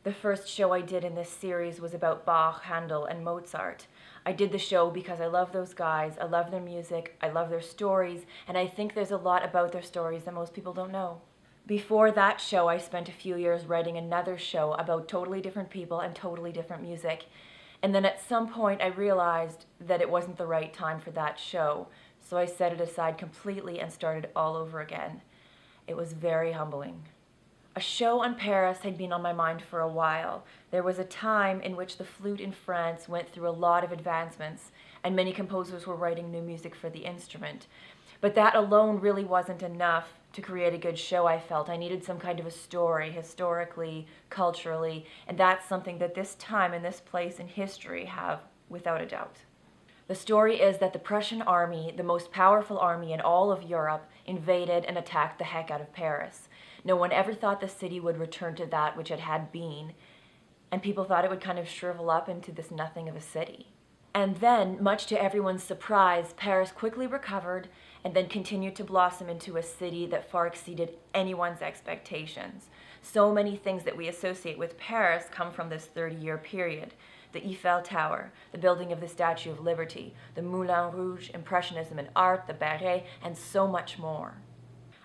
The first show I did in this series was about Bach, Handel, and Mozart. I did the show because I love those guys, I love their music, I love their stories, and I think there's a lot about their stories that most people don't know. Before that show, I spent a few years writing another show about totally different people and totally different music. And then at some point I realized that it wasn't the right time for that show, so I set it aside completely and started all over again. It was very humbling. A show on Paris had been on my mind for a while. There was a time in which the flute in France went through a lot of advancements, and many composers were writing new music for the instrument. But that alone really wasn't enough to create a good show, I felt. I needed some kind of a story, historically, culturally, and that's something that this time and this place in history have, without a doubt. The story is that the Prussian army, the most powerful army in all of Europe, invaded and attacked the heck out of Paris. No one ever thought the city would return to that which it had been, and people thought it would kind of shrivel up into this nothing of a city. And then, much to everyone's surprise, Paris quickly recovered and then continued to blossom into a city that far exceeded anyone's expectations. So many things that we associate with Paris come from this 30-year period. The Eiffel Tower, the building of the Statue of Liberty, the Moulin Rouge, Impressionism in art, the Barret, and so much more.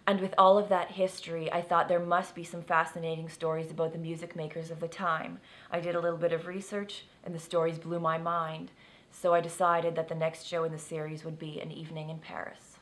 And with all of that history, I thought there must be some fascinating stories about the music makers of the time. I did a little bit of research, and the stories blew my mind. So I decided that the next show in the series would be An Evening in Paris.